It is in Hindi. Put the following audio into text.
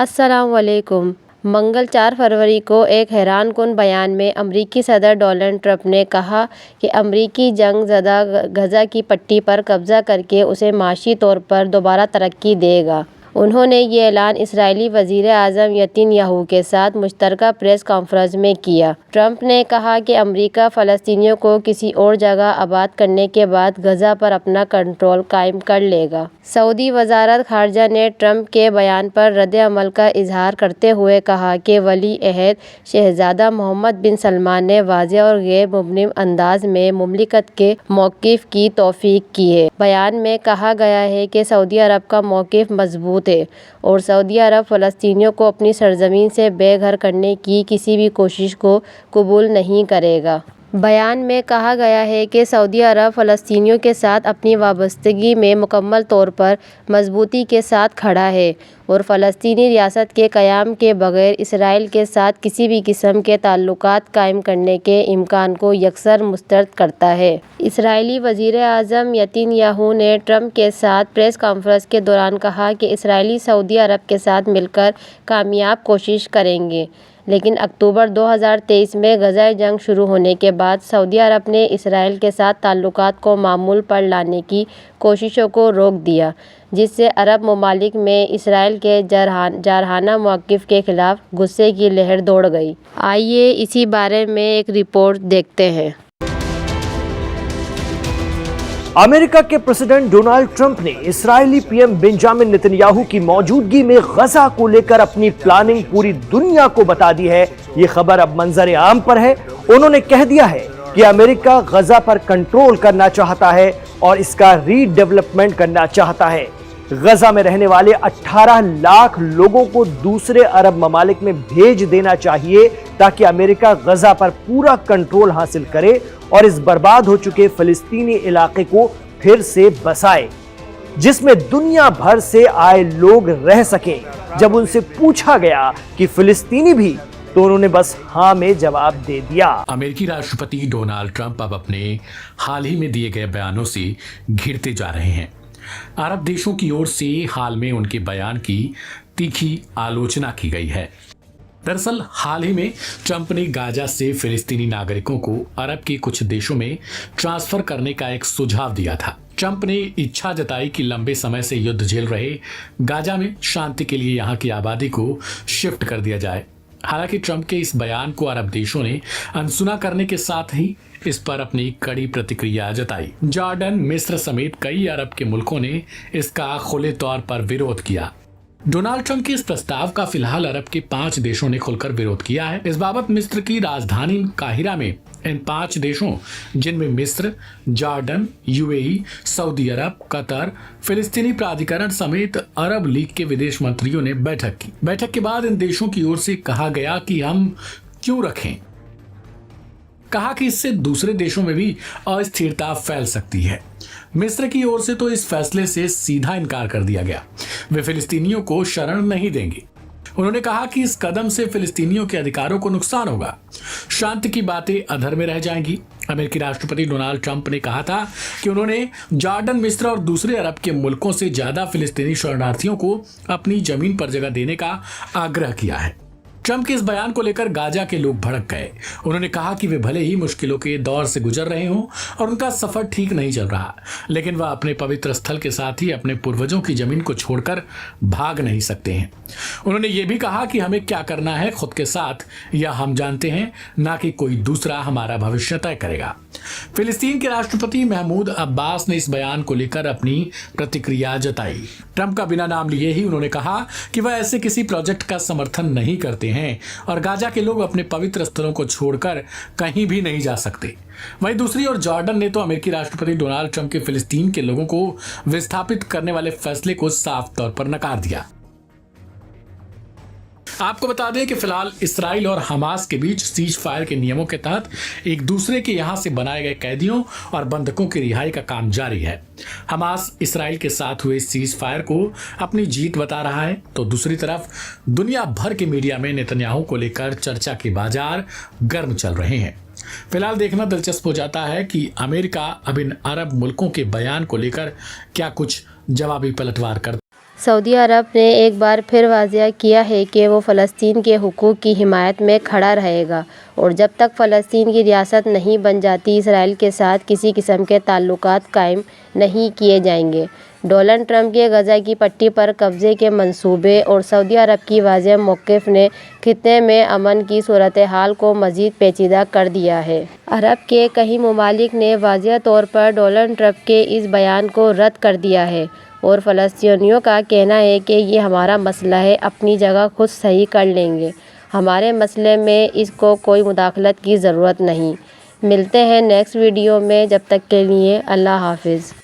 अस्सलामुअलैकुम। मंगल 4 फरवरी को एक हैरानकुन बयान में अमरीकी सदर डोनाल्ड ट्रंप ने कहा कि अमरीकी जंग ज़दा गज़ा की पट्टी पर कब्ज़ा करके उसे माशी तौर पर दोबारा तरक्की देगा। उन्होंने ये ऐलान इस्राईली वज़ीर आज़म नेतन्याहू के साथ मुश्तरका प्रेस कॉन्फ्रेंस में किया। ट्रंप ने कहा कि अमरीका फ़लस्तीनियों को किसी और जगह आबाद करने के बाद गज़ा पर अपना कंट्रोल कायम कर लेगा। सऊदी वज़ारत ख़ारजा ने ट्रंप के बयान पर रद्द-ए-अमल का इजहार करते हुए कहा कि वली अहद शहज़ादा मोहम्मद बिन सलमान ने वाज़ेह और गैर मुबहम अंदाज में मुमलिकत के मौक़िफ़ की तौफ़ीक़ की है। बयान में कहा गया है कि सऊदी अरब का मौक़िफ़ मज़बूत है और सऊदी अरब फ़लस्तीनियों को अपनी सरज़मीन से बेघर करने की किसी भी कोशिश को कबूल नहीं करेगा। बयान में कहा गया है कि सऊदी अरब फ़लस्तीनियों के साथ अपनी वाबस्तगी में मुकम्मल तौर पर मजबूती के साथ खड़ा है और फ़लस्तीनी रियासत के क़याम के बग़ैर इसराइल के साथ किसी भी किस्म के ताल्लुकात कायम करने के इम्कान को यकसर मुस्तरद करता है। इसराइली वज़ीर आज़म नेतन्याहू ने ट्रंप के साथ प्रेस कॉन्फ्रेंस के दौरान कहा कि इसराइली सऊदी अरब के साथ मिलकर कामयाब कोशिश करेंगे, लेकिन अक्टूबर 2023 में गज़ा जंग शुरू होने के बाद सऊदी अरब ने इसराइल के साथ ताल्लुकात को मामूल पर लाने की कोशिशों को रोक दिया, जिससे अरब ममालिक में इसराइल के जारहाना मौक़िफ़ के ख़िलाफ़ गुस्से की लहर दौड़ गई। आइए इसी बारे में एक रिपोर्ट देखते हैं। अमेरिका के प्रेसिडेंट डोनाल्ड ट्रंप ने इस्राएली पीएम बेंजामिन नेतन्याहू की मौजूदगी में गजा को लेकर अपनी प्लानिंग पूरी दुनिया को बता दी है। ये खबर अब मंजर आम पर है। उन्होंने कह दिया है कि अमेरिका गजा पर कंट्रोल करना चाहता है और इसका रीडेवलपमेंट करना चाहता है। गजा में रहने वाले 18 लाख लोगों को दूसरे अरब ममालिक में भेज देना चाहिए ताकि अमेरिका गजा पर पूरा कंट्रोल हासिल करे और इस बर्बाद हो चुके फिलिस्तीनी इलाके को फिर से बसाए, जिसमें दुनिया भर से आए लोग रह सकें। जब उनसे पूछा गया कि फिलिस्तीनी भी, तो उन्होंने बस हाँ में जवाब दे दिया। अमेरिकी राष्ट्रपति डोनाल्ड ट्रंप अब अपने हाल ही में दिए गए बयानों से घिरते जा रहे हैं। अरब देशों की ओर से हाल में उनके बयान की तीखी आलोचना की गई है। दरअसल हाल ही में ट्रंप ने गाजा से फिलिस्तीनी नागरिकों को अरब के कुछ देशों में ट्रांसफर करने का एक सुझाव दिया था। ट्रंप ने इच्छा जताई कि लंबे समय से युद्ध झेल रहे गाजा में शांति के लिए यहां की आबादी को शिफ्ट कर दिया जाए। हालांकि ट्रंप के इस बयान को अरब देशों ने अनसुना करने के साथ ही इस पर अपनी कड़ी प्रतिक्रिया जताई। जॉर्डन, मिस्र समेत कई अरब के मुल्कों ने इसका खुले तौर पर विरोध किया। डोनाल्ड ट्रंप के इस प्रस्ताव का फिलहाल अरब के 5 देशों ने खुलकर विरोध किया है। इस बाबत मिस्र की राजधानी काहिरा में इन 5 देशों, जिनमें मिस्र, जॉर्डन, यूएई, सऊदी अरब, कतर, फिलिस्तीनी प्राधिकरण समेत अरब लीग के विदेश मंत्रियों ने बैठक की। बैठक के बाद इन देशों की ओर से कहा गया कि हम क्यों रखें। कहा कि इससे दूसरे देशों में भी अस्थिरता फैल सकती है। मिस्र की ओर से तो इस फैसले से सीधा इनकार कर दिया गया। वे फिलिस्तीनियों को शरण नहीं देंगे। उन्होंने कहा कि इस कदम से फिलिस्तीनियों के अधिकारों को नुकसान होगा, शांति की बातें अधर में रह जाएंगी। अमेरिकी राष्ट्रपति डोनाल्ड ट्रंप ने कहा था कि उन्होंने जॉर्डन, मिस्र और दूसरे अरब के मुल्कों से ज्यादा फिलिस्तीनी शरणार्थियों को अपनी जमीन पर जगह देने का आग्रह किया है। ट्रंप के इस बयान को लेकर गाजा के लोग भड़क गए। उन्होंने कहा कि वे भले ही मुश्किलों के दौर से गुजर रहे हों और उनका सफर ठीक नहीं चल रहा, लेकिन वह अपने पवित्र स्थल के साथ ही अपने पूर्वजों की जमीन को छोड़कर भाग नहीं सकते हैं। उन्होंने ये भी कहा कि हमें क्या करना है खुद के साथ यह हम जानते हैं, ना कि कोई दूसरा हमारा भविष्य तय करेगा। फिलिस्तीन के राष्ट्रपति महमूद अब्बास ने इस बयान को लेकर अपनी प्रतिक्रिया जताई। ट्रंप का बिना नाम लिए ही उन्होंने कहा कि वह ऐसे किसी प्रोजेक्ट का समर्थन नहीं करते हैं और गाजा के लोग अपने पवित्र स्थलों को छोड़कर कहीं भी नहीं जा सकते। वहीं दूसरी ओर जॉर्डन ने तो अमेरिकी राष्ट्रपति डोनाल्ड ट्रंप के फिलिस्तीन के लोगों को विस्थापित करने वाले फैसले को साफ तौर पर नकार दिया। आपको बता दें कि फिलहाल इसराइल और हमास के बीच सीज फायर के नियमों के तहत एक दूसरे के यहां से बनाए गए कैदियों और बंधकों की रिहाई का काम जारी है। हमास इसराइल के साथ हुए सीज फायर को अपनी जीत बता रहा है, तो दूसरी तरफ दुनिया भर के मीडिया में नेतन्याहू को लेकर चर्चा के बाजार गर्म चल रहे हैं। फिलहाल देखना दिलचस्प हो जाता है कि अमेरिका अब इन अरब मुल्कों के बयान को लेकर क्या कुछ जवाबी पलटवार करता है। सऊदी अरब ने एक बार फिर वाज़ेह किया है कि वो फ़लस्तीन के हुकूक़ की हिमायत में खड़ा रहेगा और जब तक फ़लस्तीन की रियासत नहीं बन जाती इसराइल के साथ किसी किस्म के ताल्लुकात कायम नहीं किए जाएंगे। डोनाल्ड ट्रंप के गज़ा की पट्टी पर कब्ज़े के मंसूबे और सऊदी अरब की वाज़ेह मौक़िफ़ ने ख़ित्ते में अमन की सूरत हाल को मज़ीद पेचीदा कर दिया है। अरब के कई ममालिक ने वाज़ेह तौर पर डोनाल्ड ट्रंप के इस बयान को रद्द कर दिया है और फ़लस्तीनियों का कहना है कि ये हमारा मसला है, अपनी जगह खुद सही कर लेंगे, हमारे मसले में इसको कोई मुदाखलत की ज़रूरत नहीं। मिलते हैं नेक्स्ट वीडियो में, जब तक के लिए अल्लाह हाफ़िज़।